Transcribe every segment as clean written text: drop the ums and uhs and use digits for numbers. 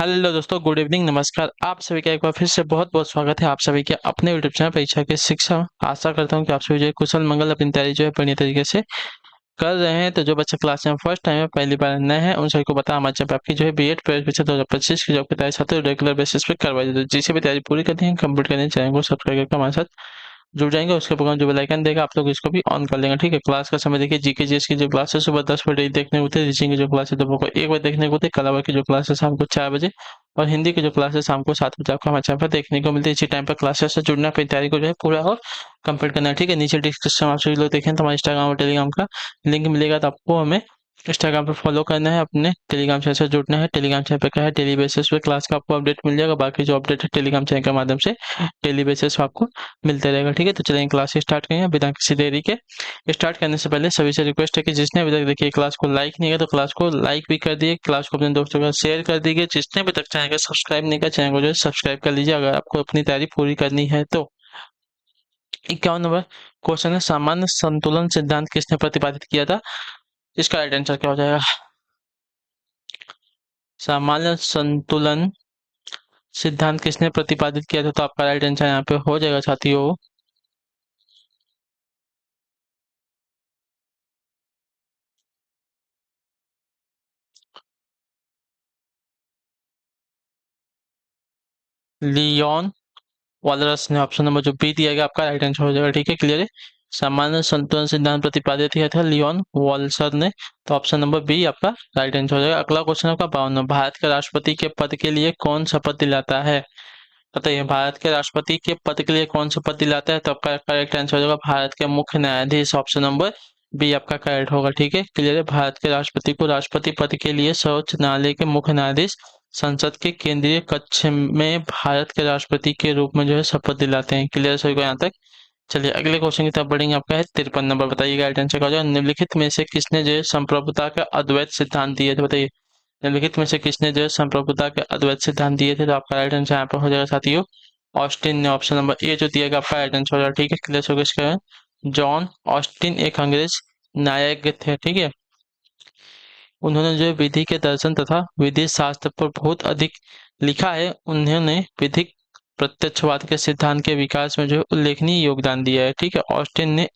Hello दोस्तों, good evening, नमस्कार। आप सभी का एक बार फिर से बहुत बहुत स्वागत है आप सभी के अपने यूट्यूब चैनल परीक्षा के शिक्षा। आशा करता हूं कि आप सभी जो है कुशल मंगल अपनी तैयारी जो है बढ़िया तरीके से कर रहे हैं। तो जो बच्चे क्लास में फर्स्ट टाइम है, पहली बार नए हैं, उन सभी को बता हमारे चैनल पे आपकी जो है बीएड परीक्षा 2025 की जो आपकी तैयारी साथ रेगुलर बेसिस पे करवाई जाती है। जिसे भी तैयारी पूरी करनी है, कंप्लीट करनी है, चैनल को सब्सक्राइब करके हमारे साथ जुड़ जाएंगे। उसके प्रोग्राम जो बेल आइकन देगा, आप लोग इसको भी ऑन कर लेंगे। ठीक है, क्लास का समय देखिए, जीके जीएस की जो क्लास है सुबह 10 बजे देखने को होती है, रीजनिंग की जो क्लास है दोपहर को 1 बजे देखने को होती है, कला की जो क्लास है शाम को 4 बजे, और हिंदी की जो क्लास है शाम को 7 बजे आपको हमारे चैनल पर देखने को मिलती है। इसी टाइम पर क्लासेस से जुड़ना, अपनी तैयारी को जो है पूरा और कंप्लीट करना है। ठीक है, नीचे डिस्क्रिप्शन आप सभी लोग देखें तो हमारे इंस्टाग्राम और टेलीग्राम का लिंक मिलेगा, तो आपको हमें इंस्टाग्राम पे फॉलो करना है, अपने टेलीग्राम चैनल से जुड़ना है। टेलीग्राम चैनल पे क्या है, डेली बेसिस पे क्लास का आपको अपडेट मिल जाएगा। बाकी जो अपडेट है टेलीग्राम चैनल के माध्यम से डेली बेसिस पे आपको मिलते रहेगा। ठीक है, तो चलिए क्लास स्टार्ट करें बिना किसी देरी के। स्टार्ट करने से पहले सभी से रिक्वेस्ट है कि जिसने अभी तक देखिए क्लास को लाइक नहीं किया तो क्लास को लाइक भी कर दिए, क्लास को अपने दोस्तों के साथ शेयर कर दीजिए। जिसने अभी तक चैनल को सब्सक्राइब नहीं किया, चैनल को जो है सब्सक्राइब कर लीजिए अगर आपको अपनी तैयारी पूरी करनी है तो। 51 नंबर क्वेश्चन है, सामान्य संतुलन सिद्धांत किसने प्रतिपादित किया था? इसका राइट आंसर क्या हो जाएगा? सामान्य संतुलन सिद्धांत किसने प्रतिपादित किया था? तो आपका राइट आंसर यहाँ पे हो जाएगा साथियों, लियोन वॉलरस ने। ऑप्शन नंबर जो बी दिया गया आपका राइट आंसर हो जाएगा। ठीक है, क्लियर है। सामान्य संतुलन सिद्धांत प्रतिपादित किया था लियोन वॉल्सर ने, तो ऑप्शन नंबर बी आपका राइट आंसर हो जाएगा। अगला क्वेश्चन आपका 52, भारत के राष्ट्रपति के पद के लिए कौन शपथ दिलाता है? बताइए, भारत के राष्ट्रपति के पद के लिए कौन शपथ दिलाता है? तो आपका करेक्ट आंसर हो जाएगा भारत के मुख्य न्यायाधीश। ऑप्शन नंबर बी आपका करेक्ट होगा। ठीक है, क्लियर है। भारत के राष्ट्रपति को राष्ट्रपति पद के लिए सर्वोच्च न्यायालय के मुख्य न्यायाधीश संसद के केंद्रीय कक्ष में भारत के राष्ट्रपति के रूप में जो है शपथ दिलाते हैं। क्लियर सभी को यहाँ तक? चलिए अगले क्वेश्चन की तरफ बढ़ेंगे। आपका है 53 नंबर, बताइएगा राइट आंसर क्या हो जाएगा। निम्नलिखित में से किसने जो है संप्रभुता का अद्वैत सिद्धांत दिए थे? बताइए, निम्नलिखित में से किसने जो है संप्रभुता के अद्वैत सिद्धांत दिए थे? तो आपका राइट आंसर यहाँ पर हो जाएगा साथियों, ऑस्टिन ने। ऑप्शन नंबर ए जो दिया गया आपका राइट आंसर हो जाएगा। ठीक है, क्लियर हो गया इसका। जॉन ऑस्टिन एक अंग्रेज न्यायज्ञ थे। ठीक है, उन्होंने जो है विधि के दर्शन तथा विधि शास्त्र पर बहुत अधिक लिखा है। उन्होंने विधिक प्रत्यक्षवाद के सिद्धांत के विकास में जो है उल्लेखनीय योगदान दिया है। ठीक है, ऑस्टिन ने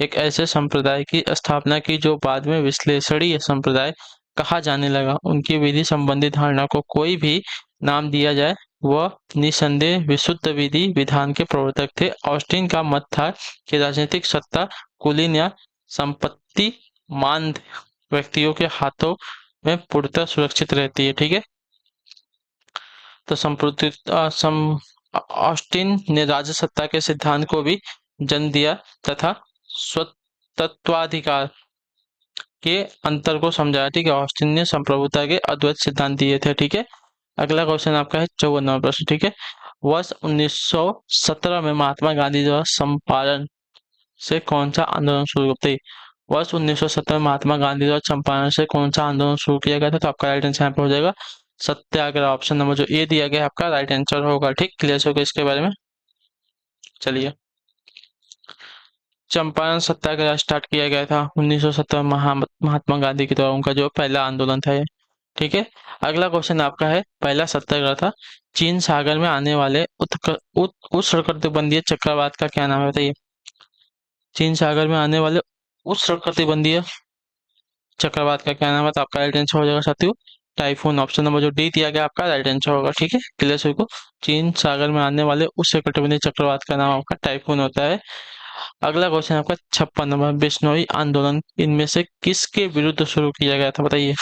एक ऐसे संप्रदाय की स्थापना की जो बाद में विश्लेषणीय संप्रदाय कहा जाने लगा। उनकी विधि संबंधी धारणा को कोई भी नाम दिया जाए, वह निसंदेह विशुद्ध विधि विधान के प्रवर्तक थे। ऑस्टिन का मत था कि राजनीतिक सत्ता कुलीन या संपत्ति मान व्यक्तियों के हाथों में पूर्णतः सुरक्षित रहती है। ठीक है, तो ऑस्टिन ने राज्य सत्ता के सिद्धांत को भी जन्म दिया तथा स्वतंत्राधिकार के अंतर को समझाया। ठीक है, ऑस्टिन ने संप्रभुता के अद्वैत सिद्धांत दिए थे। ठीक है, अगला क्वेश्चन आपका है 54वां प्रश्न। ठीक है, वर्ष 1917 में महात्मा गांधी द्वारा चंपारण से कौन सा आंदोलन शुरू होते ही? वर्ष 1917 में महात्मा गांधी द्वारा चंपारण से कौन सा आंदोलन शुरू किया गया था? तो आपका राइट आंसर यहाँ पे हो जाएगा सत्याग्रह। ऑप्शन नंबर जो ए दिया गया है आपका राइट आंसर होगा। ठीक, क्लियर होगा इसके बारे में? चलिए, चंपारण सत्याग्रह स्टार्ट किया गया था 1917 महात्मा गांधी के द्वारा, उनका जो पहला आंदोलन था ये। ठीक है, अगला क्वेश्चन आपका है, पहला सत्याग्रह था चीन सागर में आने वाले उष्णकटिबंधीय चक्रवात का क्या नाम है? बताइए, चीन सागर में आने वाले उष्णकटिबंधीय चक्रवात का क्या नाम है? तो आपका राइट आंसर हो जाएगा साथियों टाइफून। ऑप्शन नंबर जो डी दिया गया आपका राइट आंसर होगा। ठीक है, क्लियर सभी को? चीन सागर में आने वाले उष्णकटिबंधीय चक्रवात का नाम आपका टाइफून होता है। अगला क्वेश्चन आपका 56 नंबर, बिश्नोई आंदोलन इनमें से किसके विरुद्ध शुरू किया गया था? बताइए,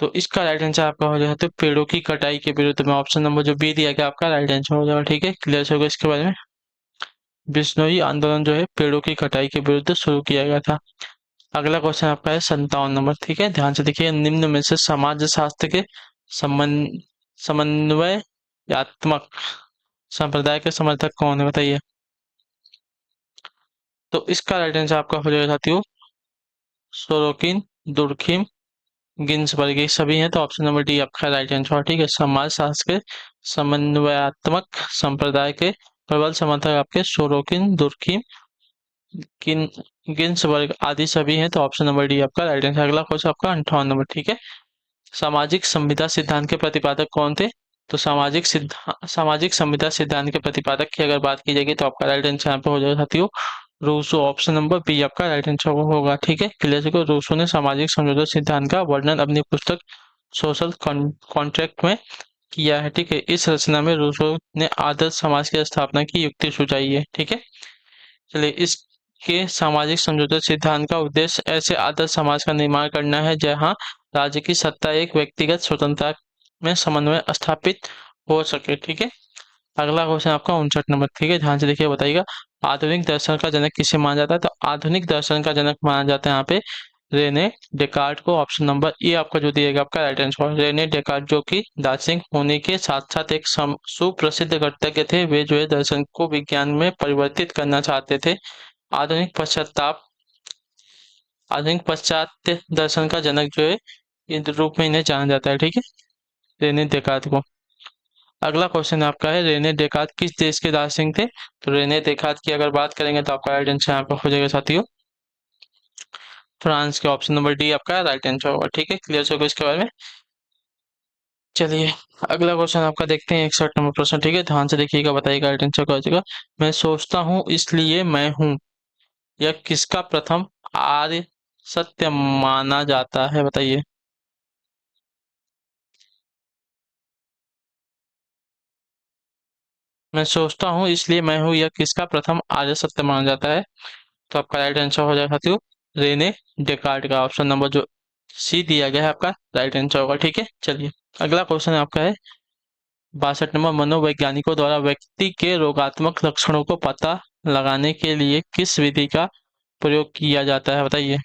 तो इसका राइट आंसर आपका हो जाएगा तो पेड़ों की कटाई के विरुद्ध में। ऑप्शन नंबर जो बी दिया गया आपका राइट आंसर हो जाएगा। ठीक है, क्लियर होगा इसके बारे में? बिश्नोई आंदोलन जो है पेड़ों की कटाई के विरुद्ध शुरू किया गया था। अगला क्वेश्चन आपका है 57 नंबर। ठीक है, ध्यान से देखिए, निम्न में से समाज शास्त्र के समन्वयात्मक संप्रदाय के समर्थक कौन है? बताइए, तो इसका राइट आंसर आपका हो जाएगा साथियों सोरोकिन, दुर्खिम, गिन्सबर्ग, ये सभी हैं। तो ऑप्शन नंबर डी आपका राइट आंसर। ठीक है, समाज शास्त्र के समन्वयात्मक संप्रदाय के प्रबल समर्थक आपके सोरोकिन, दुर्खिम, किन गिन्सबर्ग आदि सभी हैं। तो ऑप्शन नंबर डी आपका राइट आंसर। अगला क्वेश्चन आपका 58 नंबर। ठीक है, सामाजिक संविदा सिद्धांत के प्रतिपादक कौन थे? तो सामाजिक संविदा सिद्धांत के प्रतिपादक की अगर बात की जाएगी तो आपका राइट आंसर यहाँ पे हो जाएगा साथियों रूसो। ऑप्शन नंबर बी आपका राइट आंसर होगा। ठीक है, क्लियर है। रूसो ने सामाजिक समझौता सिद्धांत का वर्णन अपनी पुस्तक सोशल कॉन्ट्रैक्ट में किया है। ठीक है, इस रचना में रूसो ने आदर्श समाज की स्थापना की युक्ति सुझाई है। ठीक है, चलिए, इसके सामाजिक समझौता सिद्धांत का उद्देश्य ऐसे आदर्श समाज का निर्माण करना है जहां राज्य की सत्ता एक व्यक्तिगत स्वतंत्रता में समन्वय स्थापित हो सके। ठीक है, अगला क्वेश्चन आपका 59 नंबर। ठीक है, ध्यान से देखिए, बताइएगा आधुनिक दर्शन का जनक किसे माना जाता है? तो आधुनिक दर्शन का जनक माना जाता है यहाँ पे रेने डेकार्ट को। ऑप्शन नंबर ए आपका जो दिएगा आपका राइट आंसर। रेने डेकार्ट जो कि दार्शनिक होने के साथ साथ एक सुप्रसिद्ध गणितज्ञ थे। वे जो है दर्शन को विज्ञान में परिवर्तित करना चाहते थे। आधुनिक पश्चाताप आधुनिक पाश्चात्य दर्शन का जनक जो है इस रूप में इन्हें जाना जाता है। ठीक है, रेने डेकार्ट को। अगला क्वेश्चन आपका है रेने डेकार्त किस देश के दार्शनिक थे? तो रेने डेकार्त की अगर बात करेंगे तो आपका राइट आंसर यहाँ पर हो जाएगा साथियों फ्रांस के। ऑप्शन नंबर डी आपका राइट आंसर होगा। ठीक है, क्लियर होगा इसके बारे में। चलिए, अगला क्वेश्चन आपका देखते हैं 61 नंबर प्रश्न। ठीक है, ध्यान से देखिएगा, बताइएगा राइट आंसर क्या हो जाएगा। मैं सोचता हूँ इसलिए मैं हूँ, यह किसका प्रथम आर्य सत्य माना जाता है? बताइए। मैं सोचता हूँ इसलिए मैं हूँ, यह किसका प्रथम आर्य सत्य माना जाता है? तो आपका राइट आंसर हो जाएगा साथियों रेने डेकार्ट का। ऑप्शन नंबर जो सी दिया गया है आपका राइट आंसर होगा। ठीक है, चलिए, अगला क्वेश्चन आपका है 62 नंबर। मनोवैज्ञानिकों द्वारा व्यक्ति के रोगात्मक लक्षणों को पता लगाने के लिए किस विधि का प्रयोग किया जाता है? बताइए।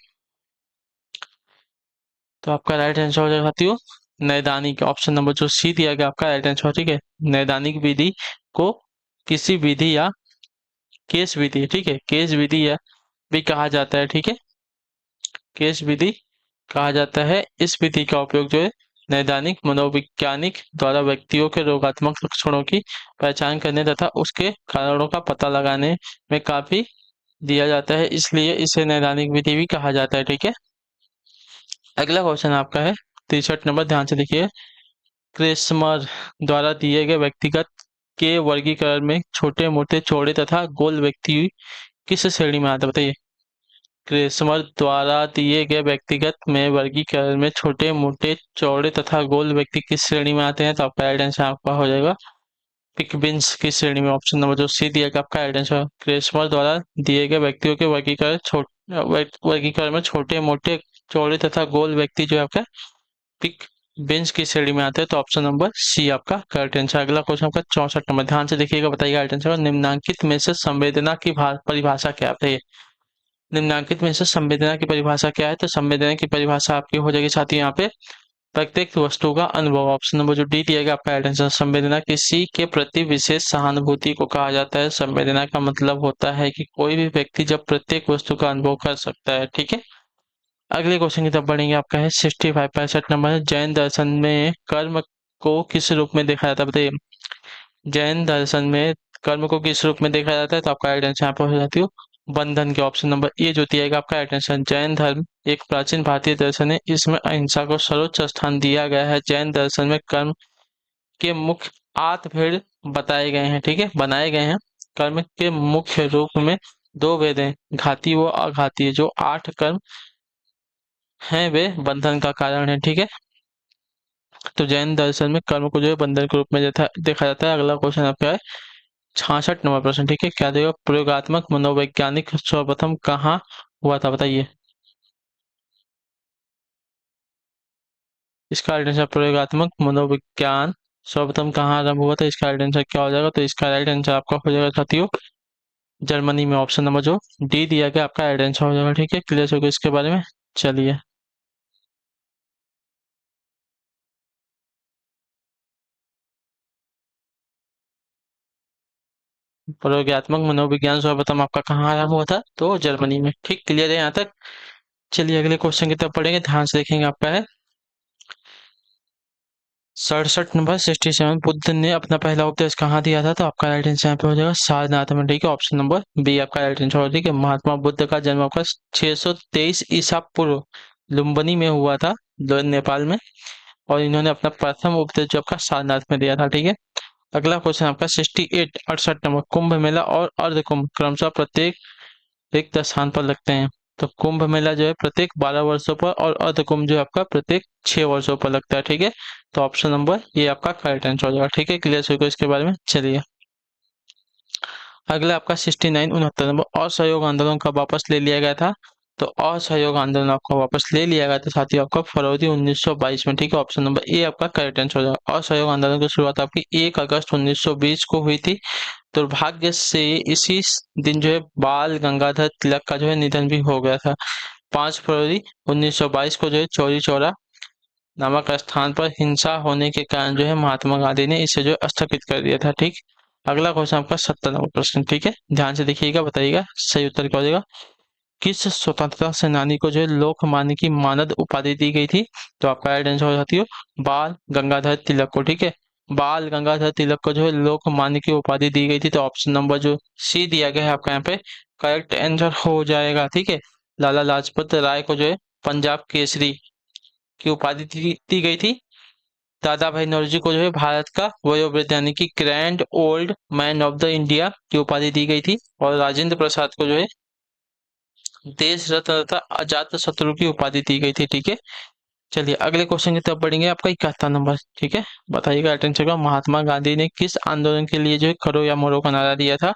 तो आपका राइट आंसर हो जाएगा साथियों नैदानिक। ऑप्शन नंबर जो सी दिया गया आपका राइट आंसर। ठीक है, नैदानिक विधि को किसी विधि या केस विधि, ठीक है, केस विधि या भी कहा जाता है। ठीक है, केस विधि कहा जाता है। इस विधि का उपयोग जो है नैदानिक मनोवैज्ञानिक द्वारा व्यक्तियों के रोगात्मक लक्षणों की पहचान करने तथा उसके कारणों का पता लगाने में काफी दिया जाता है, इसलिए इसे नैदानिक विधि भी कहा जाता है। ठीक है, अगला क्वेश्चन आपका है 63 नंबर। ध्यान से देखिए, क्रेस्मर द्वारा दिए गए व्यक्तिगत के वर्गीकरण में छोटे मोटे चौड़े तथा गोल व्यक्ति किस श्रेणी में आता है? बताइए। क्रेस्मर द्वारा दिए गए व्यक्तिगत में वर्गीकरण में छोटे मोटे चौड़े तथा गोल व्यक्ति किस श्रेणी में आते हैं? तो आपका राइट आंसर आपका हो जाएगा पिकबिंस की श्रेणी में। ऑप्शन नंबर जो सी दिया गया आपका राइट आंसर। क्रेस्मर द्वारा दिए गए व्यक्तियों के वर्गीकरण में छोटे मोटे चौड़े तथा गोल व्यक्ति जो है आपका पिक बेंच की श्रेणी में आते हैं। तो ऑप्शन नंबर सी आपका करेक्ट आंसर। अगला क्वेश्चन आपका 64 नंबर। ध्यान से देखिएगा, बताइएगा राइट आंसर। निम्नांकित में से संवेदना की परिभाषा क्या है? निम्नांकित में से संवेदना की परिभाषा क्या है? तो संवेदना की परिभाषा आपकी हो जाएगी साथ ही यहाँ पे प्रत्येक वस्तु का अनुभव। ऑप्शन नंबर जो डी दिया गया आपका राइट आंसर। संवेदना किसी के प्रति विशेष सहानुभूति को कहा जाता है। संवेदना का मतलब होता है कि कोई भी व्यक्ति जब प्रत्येक वस्तु का अनुभव कर सकता है। ठीक है, अगले क्वेश्चन की तरफ बढ़ेंगे। आपका है 65 नंबर है। जैन दर्शन में कर्म को किस रूप में देखा जाता है? बताइए। जैन दर्शन में कर्म को किस रूप में देखा जाता है? तो आपका राइट आंसर यहाँ पर हो जाती हो बंधन के। ऑप्शन नंबर ए जो दिएगा आपका राइट आंसर। जैन धर्म एक प्राचीन भारतीय दर्शन है, इसमें अहिंसा को सर्वोच्च स्थान दिया गया है। जैन दर्शन में कर्म के मुख्य 8 भेद बताए गए हैं। ठीक है, बनाए गए हैं। कर्म के मुख्य रूप में 2 भेद हैं, घाती व अघाती। जो 8 कर्म हैं वे बंधन का कारण है। ठीक है, तो जैन दर्शन में कर्म को जो है बंधन के रूप में देखा जाता है। अगला क्वेश्चन आपका है 66 नंबर प्रश्न। ठीक है, क्या देगा? प्रयोगात्मक मनोवैज्ञानिक सर्वप्रथम कहाँ हुआ था? बताइए। इसका राइट आंसर प्रयोगात्मक मनोविज्ञान सर्वप्रथम कहाँ आरंभ हुआ था? इसका राइट आंसर क्या हो जाएगा? तो इसका राइट आंसर आपका हो जाएगा साथियों जर्मनी में। ऑप्शन नंबर जो डी दिया गया आपका राइट आंसर हो जाएगा। ठीक है, क्लियर हो गया इसके बारे में। चलिए, प्रयोगात्मक मनोविज्ञान सर्वप्रथम आपका कहाँ आरंभ हुआ था? तो जर्मनी में। ठीक, क्लियर है यहाँ तक। चलिए, अगले क्वेश्चन की तरफ पढ़ेंगे, ध्यान से देखेंगे। आपका है 67 नंबर 67। बुद्ध ने अपना पहला उपदेश कहाँ दिया था? तो आपका राइट आंसर यहाँ पे हो जाएगा सारनाथ में। ठीक है, ऑप्शन नंबर बी आपका राइट आंसर होगा। ठीक है, महात्मा बुद्ध का जन्म आपका 623 ईसा पूर्व लुम्बिनी में हुआ था, नेपाल में। और इन्होंने अपना प्रथम उपदेश जो आपका सारनाथ में दिया था। ठीक है, अगला क्वेश्चन आपका 68 68 नंबर, कुंभ मेला और अर्ध कुंभ क्रमशः प्रत्येक रिक्त स्थान पर लगते हैं। तो कुंभ मेला जो है प्रत्येक 12 वर्षों पर और अर्ध कुंभ जो है आपका प्रत्येक 6 वर्षों पर लगता है। ठीक है, तो ऑप्शन नंबर ये आपका करेक्ट आंसर हो जाएगा। ठीक है, क्लियर सभी को इसके बारे में। चलिए अगला आपका 69 69 नंबर, असहयोग आंदोलन कब वापस ले लिया गया था। तो असहयोग आंदोलन आपका वापस ले लिया गया था साथियों आपका फरवरी 1922 में। ठीक है, ऑप्शन नंबर ए आपका करेक्ट आंसर हो जाएगा। असहयोग आंदोलन की शुरुआत आपकी 1 अगस्त 1920 को हुई थी। दुर्भाग्य से इसी दिन जो है बाल गंगाधर तिलक का जो है निधन भी हो गया था। 5 फरवरी 1922 को जो है चौरी चौरा नामक स्थान पर हिंसा होने के कारण जो है महात्मा गांधी ने इसे जो है स्थगित कर दिया था। ठीक, अगला क्वेश्चन आपका 70 नंबर प्रश्न। ठीक है, ध्यान से देखिएगा, बताइएगा सही उत्तर क्या हो जाएगा। किस स्वतंत्रता सेनानी को जो है लोकमान्य की मानद उपाधि दी गई थी। तो आपका राइट आंसर हो जाती हो बाल गंगाधर तिलक को। ठीक है, बाल गंगाधर तिलक को जो है लोकमान्य की उपाधि दी गई थी। तो ऑप्शन नंबर जो सी दिया गया है आपका यहाँ पे करेक्ट आंसर हो जाएगा। ठीक है, लाला लाजपत राय को जो है पंजाब केसरी की उपाधि दी गई थी। दादा भाई नौरोजी को जो है भारत का वयोवृद्ध यानी कि grand old man of the India की उपाधि दी गई थी। और राजेंद्र प्रसाद को जो है देश रत्न तथा अजात शत्रु की उपाधि दी गई थी। ठीक है, चलिए अगले क्वेश्चन की तरफ बढ़ेंगे। आपका 71 नंबर। ठीक है, बताइएगा अटेंशन का, महात्मा गांधी ने किस आंदोलन के लिए जो है करो या मरो का नारा दिया था।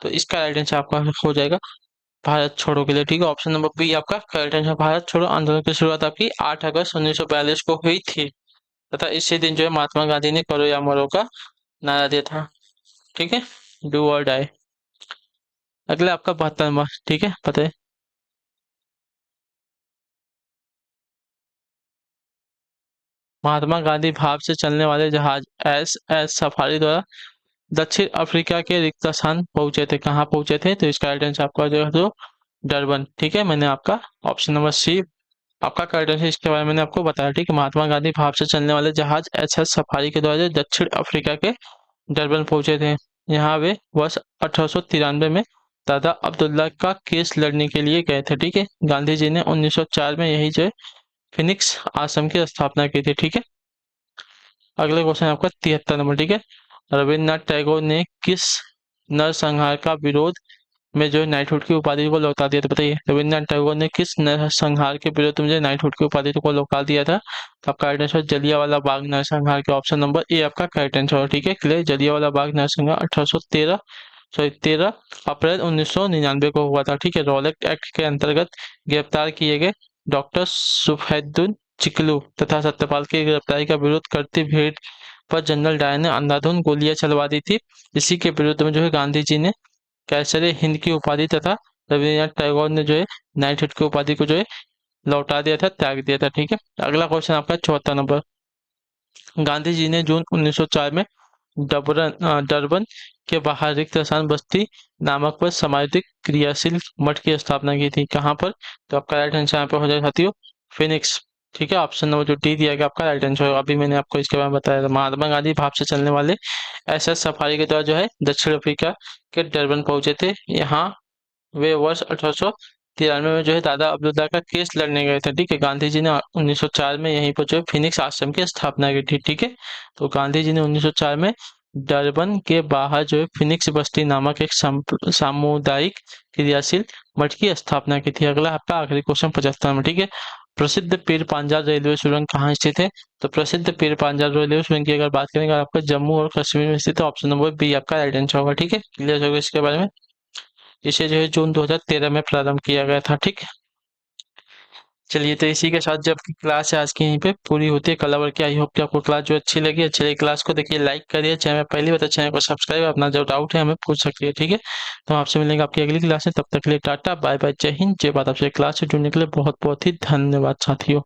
तो इसका राइट आंसर आपका हो जाएगा भारत छोड़ो के लिए। ठीक है, ऑप्शन नंबर बी आपका करेक्ट आंसर। भारत छोड़ो आंदोलन की शुरुआत आपकी 8 अगस्त 1942 को हुई थी तथा इसी दिन जो है महात्मा गांधी ने करो या मरो का नारा दिया था। ठीक है, डू और डाई। अगला आपका 72 नंबर। ठीक है, बताइए। महात्मा गांधी भाव से चलने वाले जहाज एस सफारी द्वारा दक्षिण अफ्रीका के रिक्त स्थान पहुंचे थे। कहाँ पहुंचे थे। तो इसका राइट आंसर आपका जो है तो डरबन। ठीक है, मैंने आपका ऑप्शन नंबर सी आपका करेक्ट आंसर इसके बारे में मैंने आपको बताया। ठीक है, महात्मा गांधी भाव से चलने वाले जहाज एस सफारी के द्वारा दक्षिण अफ्रीका के डरबन पहुंचे थे। यहाँ वे वर्ष 1893 में दादा अब्दुल्ला का केस लड़ने के लिए गए थे। ठीक है, गांधी जी ने 1904 में यही जो है फिनिक्स आश्रम की स्थापना की थी। ठीक है, अगले क्वेश्चन आपका 73 नंबर। ठीक है, रविन्द्रनाथ टैगोर ने किस नरसंहार का विरोध में जो है नाइटहुड की उपाधि को लौटा दिया। तो बताइए रविन्द्रनाथ टैगोर ने किस नरसंहार के विरोध में जो नाइटहुड की उपाधि को लौटा दिया था। तो आपका राइट आंसर जलियांवाला बाग नरसंहार के ऑप्शन नंबर ए आपका करेक्ट आंसर। ठीक है, क्लियर। जलियांवाला बाग नरसंहार 13 अप्रैल 1999 को हुआ था। ठीक है, रॉलेट एक्ट के अंतर्गत गिरफ्तार किए गए डॉक्टर सुफैदुद्दीन चिकलू तथा सत्यपाल की गिरफ्तारी का विरोध करते भीड़ पर जनरल डायर ने अंधाधुंध गोलियां चलवा दी थी। इसी के विरुद्ध में जो है गांधी जी ने कैसरे हिंद की उपाधि तथा रविन्द्रनाथ टैगोर ने जो है नाइटहुड की उपाधि को जो है लौटा दिया था, त्याग दिया था। ठीक है, अगला क्वेश्चन आपका 74 नंबर। गांधी जी ने जून 1904 में डरबन के बाहर रिक्त स्थान बस्ती नामक पर सामाजिक क्रियाशील मठ की स्थापना की थी। कहाँ पर। तो आपका राइट आंसर यहाँ पे हो जाएगा साथियों फिनिक्स। ठीक है, ऑप्शन नंबर जो डी दिया गया आपका राइट आंसर होगा। अभी मैंने आपको इसके बारे में बताया था। महात्मा गांधी भाव से चलने वाले एस सफारी के द्वारा जो है दक्षिण अफ्रीका के डरबन पहुंचे थे। यहाँ वे वर्ष 1893 में जो है दादा अब्दुल्ला का केस लड़ने गए थे। ठीक है, गांधी जी ने 1904 में यहीं पर जो है फिनिक्स आश्रम की स्थापना की थी। ठीक है, तो गांधी जी ने 1904 में डरबन के बाहर जो है फिनिक्स बस्ती नामक एक सामुदायिक क्रियाशील मठ की स्थापना की थी। अगला आपका आखिरी क्वेश्चन 75 में। ठीक है, प्रसिद्ध पीर पांजाल रेलवे सुरंग कहाँ स्थित है। तो प्रसिद्ध पीर पांजाल रेलवे सुरंग की अगर बात करेंगे आपका जम्मू और कश्मीर में स्थित है। ऑप्शन नंबर बी आपका राइट आंसर होगा। ठीक है, क्लियर होगा इसके बारे में। इसे जो है जून 2013 में प्रारंभ किया गया था। ठीक, चलिए तो इसी के साथ जो आपकी क्लास है आज की यहीं पे पूरी होती है। कल आवर की। आई होप कि आपको क्लास जो अच्छी लगी। अच्छी लगी क्लास को देखिए लाइक करिए, चैनल पहली बार चैनल को सब्सक्राइब, अपना जो डाउट है हमें पूछ सकती है। ठीक है, तो हम आपसे मिलेंगे आपकी अगली क्लास में। तब तक के लिए टाटा बाय बाय, जय हिंद जय भारत। आपसे क्लास से जुड़ने के लिए बहुत बहुत ही धन्यवाद साथियों।